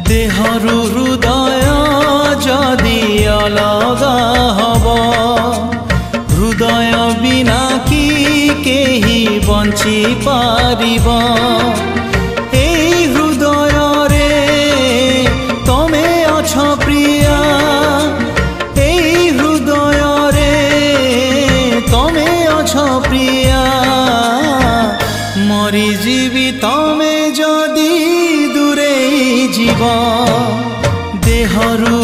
देहरु हृदय जदि अलगा हब हृदय बिना कि केही बंची पारिब एई हृदय रे तमे अछ प्रिया एई हृदय रे तमे अछ प्रिया मरी जीवी तमे जदि दूरे जीव देहरु